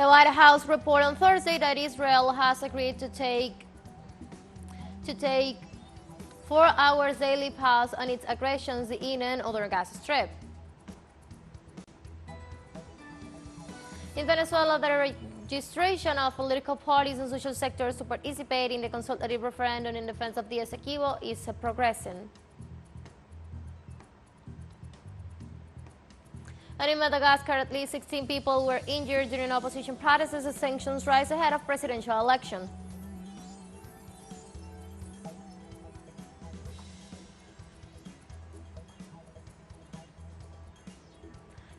The White House reported on Thursday that Israel has agreed to take 4 hours daily pause on its aggressions in and other Gaza Strip. In Venezuela, the registration of political parties and social sectors to participate in the consultative referendum in defense of the Essequibo is progressing. And in Madagascar, at least 16 people were injured during opposition protests as sanctions rise ahead of presidential election.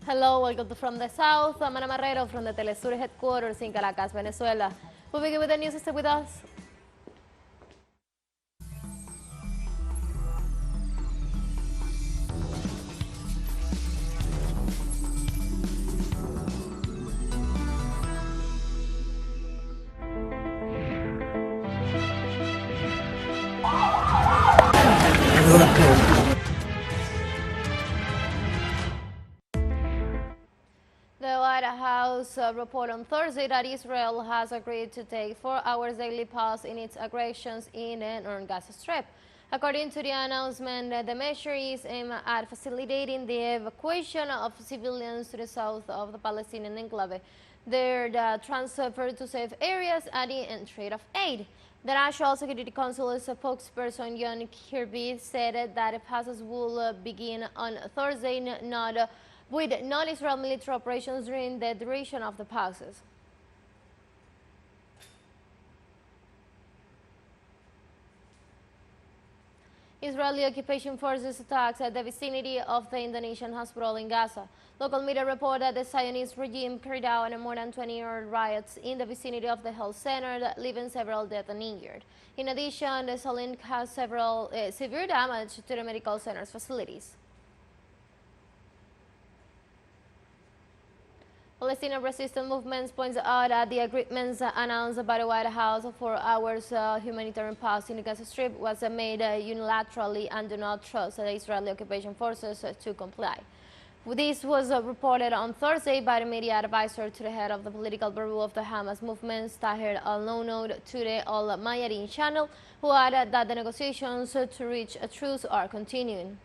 Hello, welcome to From the South. I'm Ana Marrero from the teleSUR headquarters in Caracas, Venezuela. We'll begin with the news. Stay with us. The White House reported on Thursday that Israel has agreed to take 4 hours daily pause in its aggressions in and on Gaza Strip. According to the announcement, the measure is aimed at facilitating the evacuation of civilians to the south of the Palestinian enclave. They're transferred to safe areas at the entry of aid. The National Security Council spokesperson John Kirby said that the passes will begin on Thursday, with non-Israel military operations during the duration of the pauses. Israeli occupation forces attacks at the vicinity of the Indonesian hospital in Gaza. Local media report that the Zionist regime carried out more than 20-hour riots in the vicinity of the health center, leaving several dead and injured. In addition, the Salin has several severe damage to the medical center's facilities. Palestinian resistance movements points out that the agreements announced by the White House of 4 hours humanitarian pause in the Gaza Strip was made unilaterally and do not trust the Israeli occupation forces to comply. This was reported on Thursday by the media advisor to the head of the political bureau of the Hamas movement, Tahir al-Nounoud, to the Al Mayadeen channel, who added that the negotiations to reach a truce are continuing.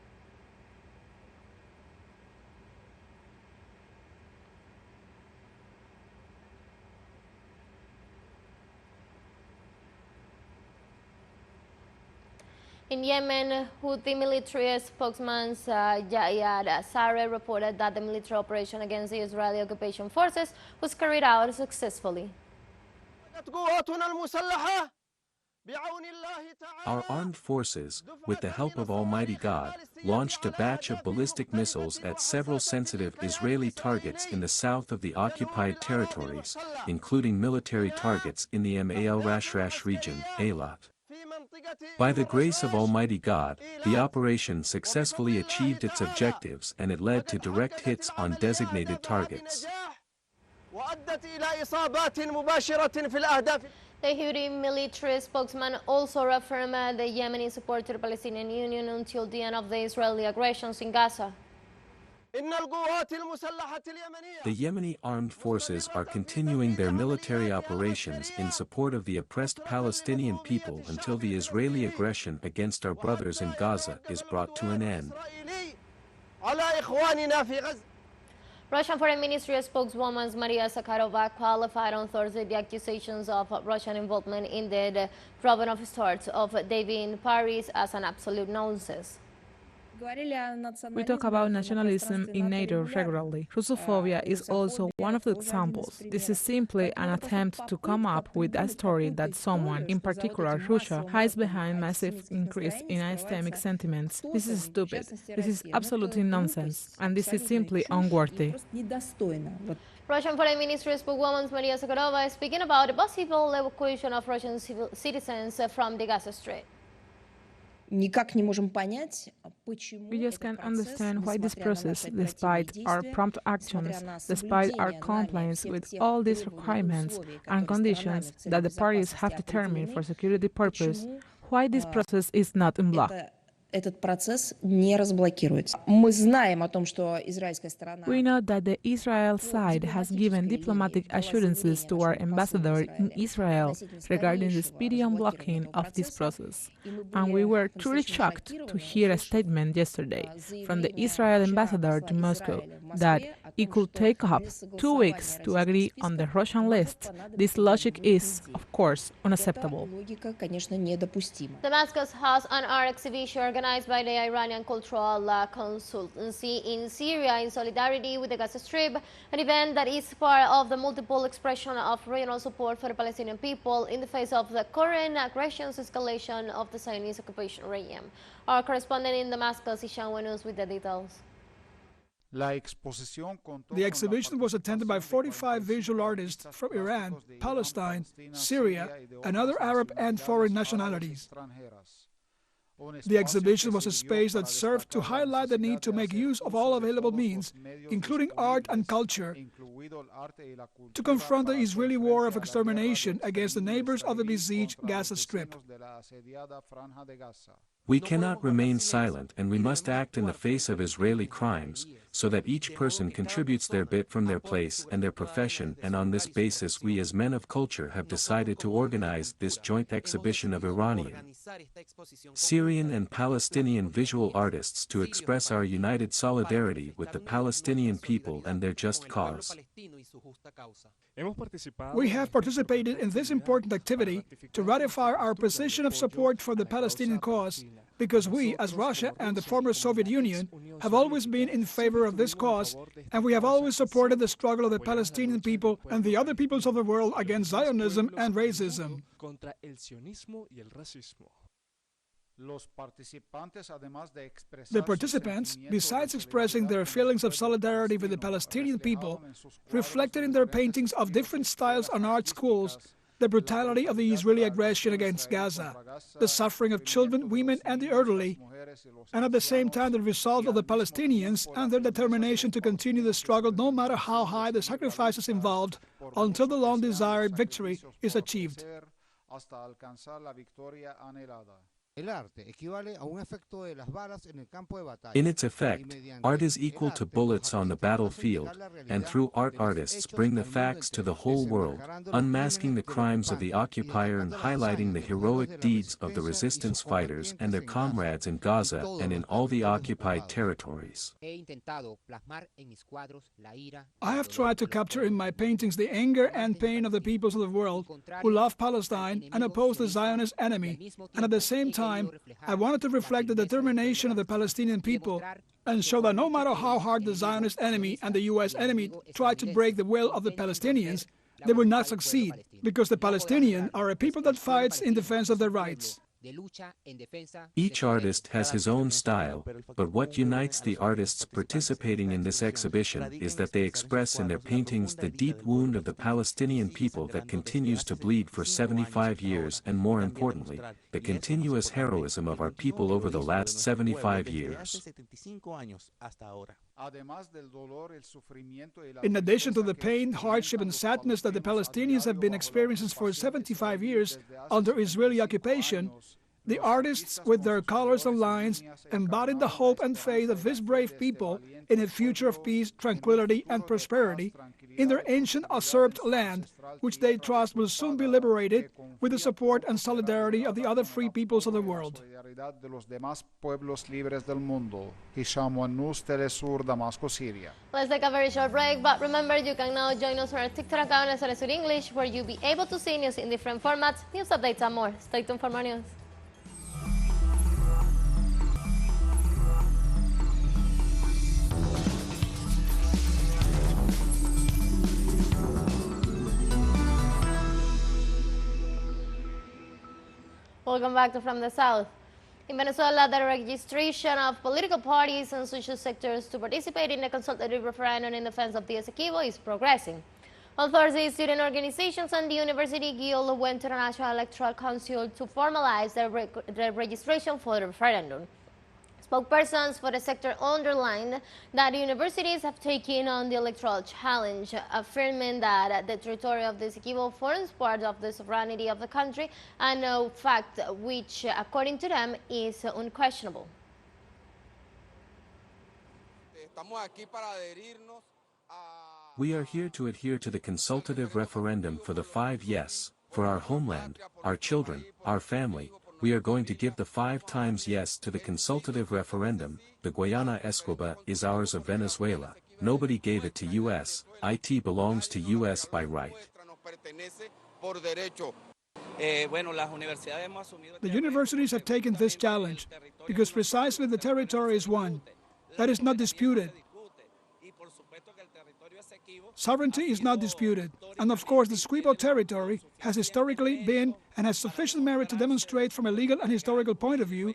In Yemen, Houthi military spokesman Jayad Sareh reported that the military operation against the Israeli occupation forces was carried out successfully. Our armed forces, with the help of Almighty God, launched a batch of ballistic missiles at several sensitive Israeli targets in the south of the occupied territories, including military targets in the Al-Rashrash region, Eilat. By the grace of Almighty God, the operation successfully achieved its objectives and it led to direct hits on designated targets. The Houthi military spokesman also reaffirmed the Yemeni support to the Palestinian Union until the end of the Israeli aggressions in Gaza. The Yemeni armed forces are continuing their military operations in support of the oppressed Palestinian people until the Israeli aggression against our brothers in Gaza is brought to an end. Russian Foreign Ministry spokeswoman Maria Zakharova qualified on Thursday the accusations of Russian involvement in the robbing of stores of David in Paris as an absolute nonsense. We talk about nationalism in NATO regularly. Russophobia is also one of the examples. This is simply an attempt to come up with a story that someone, in particular Russia, hides behind massive increase in anti-Islamic sentiments. This is stupid. This is absolutely nonsense. And this is simply unworthy. Russian Foreign Ministry spokeswoman Maria Zakharova is speaking about the possible evacuation of Russian citizens from the Gaza Strip. We just can't understand why this process, despite our prompt actions, despite our compliance with all these requirements and conditions that the parties have determined for security purposes, why this process is not unblocked. Этот процесс не разблокируется. Мы знаем о том, что израильская сторона... We know that the Israel side has given diplomatic assurances to our ambassador in Israel regarding the speedy unblocking of this process. And we were truly shocked to hear a statement yesterday from the Israel ambassador to Moscow that it could take up 2 weeks to agree on the Russian list. This logic is, of course, unacceptable. Damascus has an art exhibition organized by the Iranian Cultural Consultancy in Syria in solidarity with the Gaza Strip, an event that is part of the multiple expression of regional support for the Palestinian people in the face of the current aggressions escalation of the Zionist occupation regime. Our correspondent in Damascus, Ishan Wenus, with the details. The exhibition was attended by 45 visual artists from Iran, Palestine, Syria, and other Arab and foreign nationalities. The exhibition was a space that served to highlight the need to make use of all available means, including art and culture, to confront the Israeli war of extermination against the neighbors of the besieged Gaza Strip. We cannot remain silent, and we must act in the face of Israeli crimes, so that each person contributes their bit from their place and their profession, and on this basis we as men of culture have decided to organize this joint exhibition of Iranian, Syrian and Palestinian visual artists to express our united solidarity with the Palestinian people and their just cause. We have participated in this important activity to ratify our position of support for the Palestinian cause, because we, as Russia and the former Soviet Union, have always been in favor of this cause, and we have always supported the struggle of the Palestinian people and the other peoples of the world against Zionism and racism. The participants, besides expressing their feelings of solidarity with the Palestinian people, reflected in their paintings of different styles and art schools the brutality of the Israeli aggression against Gaza, the suffering of children, women, and the elderly, and at the same time the resolve of the Palestinians and their determination to continue the struggle no matter how high the sacrifices involved until the long-desired victory is achieved. In its effect, art is equal to bullets on the battlefield, and through art artists bring the facts to the whole world, unmasking the crimes of the occupier and highlighting the heroic deeds of the resistance fighters and their comrades in Gaza and in all the occupied territories. I have tried to capture in my paintings the anger and pain of the peoples of the world who love Palestine and oppose the Zionist enemy, and at the same time, I wanted to reflect the determination of the Palestinian people and show that no matter how hard the Zionist enemy and the U.S. enemy try to break the will of the Palestinians, they will not succeed, because the Palestinians are a people that fights in defense of their rights. Each artist has his own style, but what unites the artists participating in this exhibition is that they express in their paintings the deep wound of the Palestinian people that continues to bleed for 75 years, and more importantly, the continuous heroism of our people over the last 75 years. In addition to the pain, hardship, and sadness that the Palestinians have been experiencing for 75 years under Israeli occupation, the artists, with their colors and lines, embodied the hope and faith of these brave people in a future of peace, tranquility, and prosperity in their ancient usurped land, which they trust will soon be liberated with the support and solidarity of the other free peoples of the world. Let's take a very short break, but remember you can now join us on our TikTok account at teleSUR English, where you'll be able to see news in different formats, news updates, and more. Stay tuned for more news. Welcome back to From the South. In Venezuela, the registration of political parties and social sectors to participate in the consultative referendum in defense of the Essequibo is progressing. On Thursday, student organizations and the University Guild went to the National Electoral Council to formalize their registration for the referendum. Spokespersons for the sector underlined that universities have taken on the electoral challenge, affirming that the territory of the Essequibo forms part of the sovereignty of the country, and a fact which, according to them, is unquestionable. We are here to adhere to the consultative referendum for the 5 yes, for our homeland, our children, our family. We are going to give the 5 times yes to the consultative referendum. The Guayana Essequibo is ours of Venezuela. Nobody gave it to US. It belongs to US by right. The universities have taken this challenge because precisely the territory is one. That is not disputed. Sovereignty is not disputed, and of course the Essequibo territory has historically been and has sufficient merit to demonstrate from a legal and historical point of view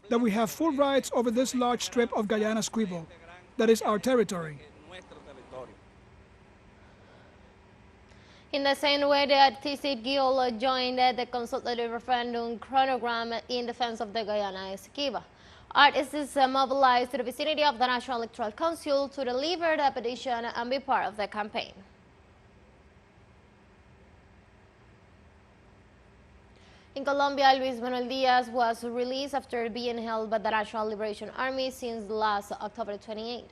that we have full rights over this large strip of Guyana Essequibo. That is our territory. In the same way, the artistic guild joined the consultative referendum chronogram in defense of the Guyana Essequibo. Artists mobilized to the vicinity of the National Electoral Council to deliver the petition and be part of the campaign. In Colombia, Luis Manuel Diaz was released after being held by the National Liberation Army since last October 28.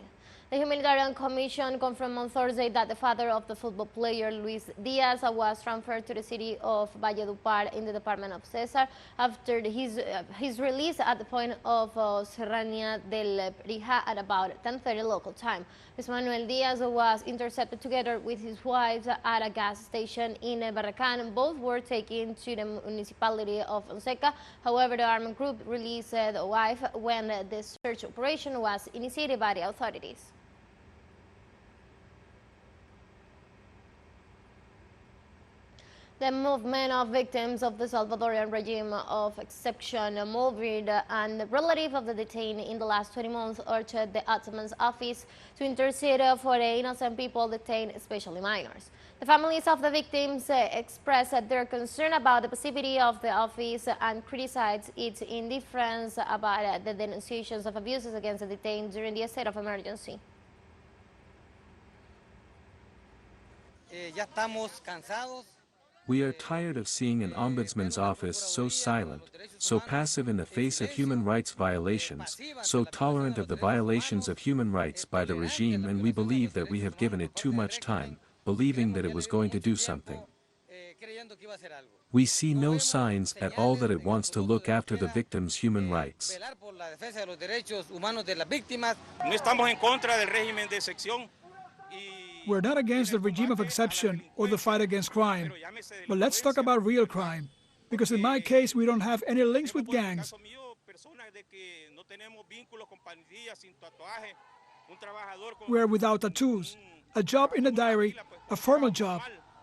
The Humanitarian Commission confirmed on Thursday that the father of the football player Luis Diaz was transferred to the city of Valledupar in the department of Cesar after his release at the point of Serranía del Brija at about 10:30 local time. Luis Manuel Diaz was intercepted together with his wife at a gas station in Barracán. Both were taken to the municipality of Fonseca. However, the armed group released the wife when the search operation was initiated by the authorities. The movement of victims of the Salvadorian regime of exception, MOVID, and relative of the detained in the last 20 months urged the Ombudsman's office to intercede for the innocent people detained, especially minors. The families of the victims expressed their concern about the passivity of the office and criticized its indifference about the denunciations of abuses against the detained during the state of emergency. Ya estamos cansados. We are tired of seeing an ombudsman's office so silent, so passive in the face of human rights violations, so tolerant of the violations of human rights by the regime, and we believe that we have given it too much time, believing that it was going to do something. We see no signs at all that it wants to look after the victims' human rights. We're not against the regime of exception or the fight against crime, but let's talk about real crime, because in my case we don't have any links with gangs. We're without tattoos, a job in a diary, a formal job.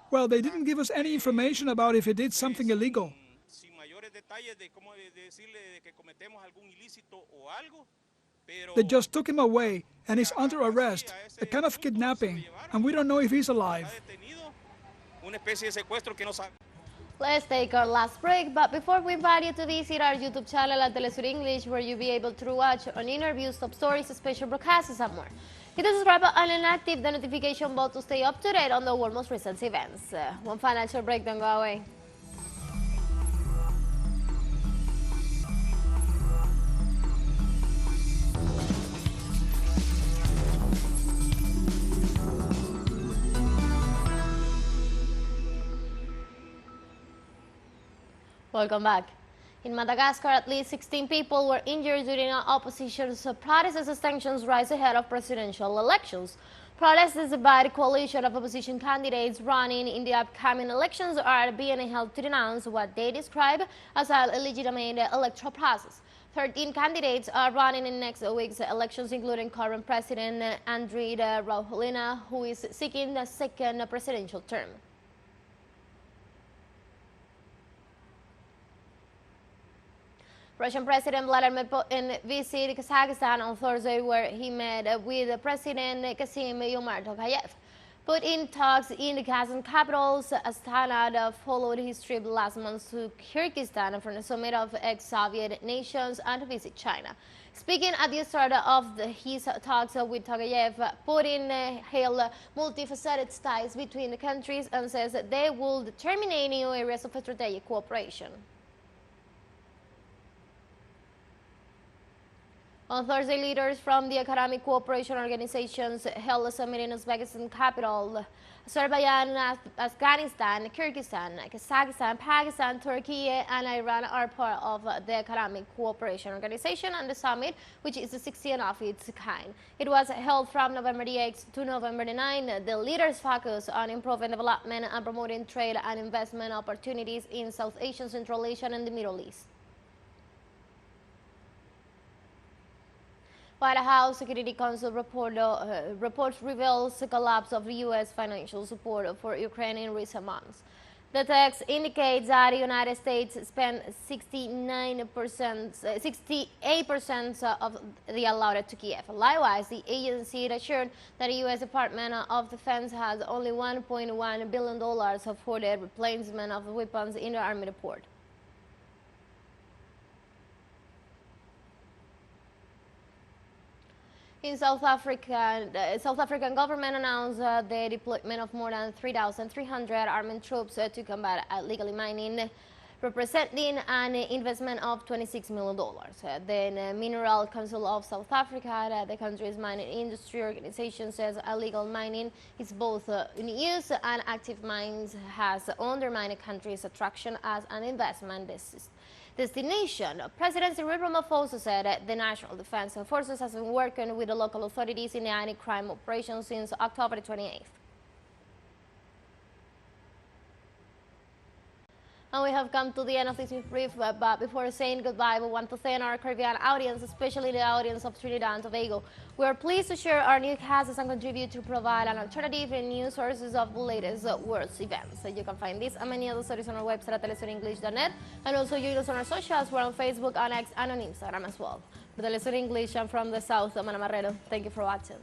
Well, they didn't give us any information about if he did something illegal. They just took him away and he's under arrest, a kind of kidnapping, and we don't know if he's alive. Let's take our last break, but before we invite you to visit our YouTube channel at teleSUR English, where you'll be able to watch on interviews, top stories, special broadcasts, and more. Hit the subscribe button and active the notification bell to stay up to date on the world's most recent events. One final short break, don't go away. Welcome back. In Madagascar, at least 16 people were injured during opposition's protests as tensions rise ahead of presidential elections. Protests by the coalition of opposition candidates running in the upcoming elections are being held to denounce what they describe as an illegitimate electoral process. 13 candidates are running in next week's elections, including current President Andry Rajoelina, who is seeking a second presidential term. Russian President Vladimir Putin visited Kazakhstan on Thursday, where he met with President Kassym-Jomart Tokayev. Put in talks in the Kazakh capital, Astana followed his trip last month to Kyrgyzstan for the summit of ex-Soviet nations and to visit China. Speaking at the start of his talks with Tokayev, Putin hailed multifaceted ties between the countries and says that they will determine new areas of strategic cooperation. On Thursday, leaders from the economic cooperation organizations held a summit in Uzbekistan capital. Azerbaijan, Afghanistan, Kyrgyzstan, Kazakhstan, Pakistan, Turkey, and Iran are part of the Economic Cooperation Organization and the summit, which is the 16th of its kind. It was held from November 8th to November 9th. The leaders focused on improving development and promoting trade and investment opportunities in South Asia, Central Asia, and the Middle East. White House Security Council report reveals the collapse of U.S. financial support for Ukraine in recent months. The text indicates that the United States spent 68% of the allotted to Kiev. Likewise, the agency assured that the U.S. Department of Defense has only $1.1 billion for the replacement of weapons in the Army report. In South Africa, the South African government announced the deployment of more than 3,300 armed troops to combat illegal mining, representing an investment of $26 million. The Mineral Council of South Africa, the country's mining industry organization, says illegal mining is both in use and active mines has undermined the country's attraction as an investment destination. President Cyril Ramaphosa said the National Defense Forces has been working with the local authorities in the anti-crime operation since October 28th. And we have come to the end of this brief, but before saying goodbye, we want to thank our Caribbean audience, especially the audience of Trinidad and Tobago. We are pleased to share our newscasts and contribute to provide an alternative and news sources of the latest world's events. So you can find this and many other stories on our website at telesurenglish.net, and also join us on our socials. We're on Facebook, on X, and on Instagram as well. For Telesur English, I'm from the South, Amana Marrero. Thank you for watching.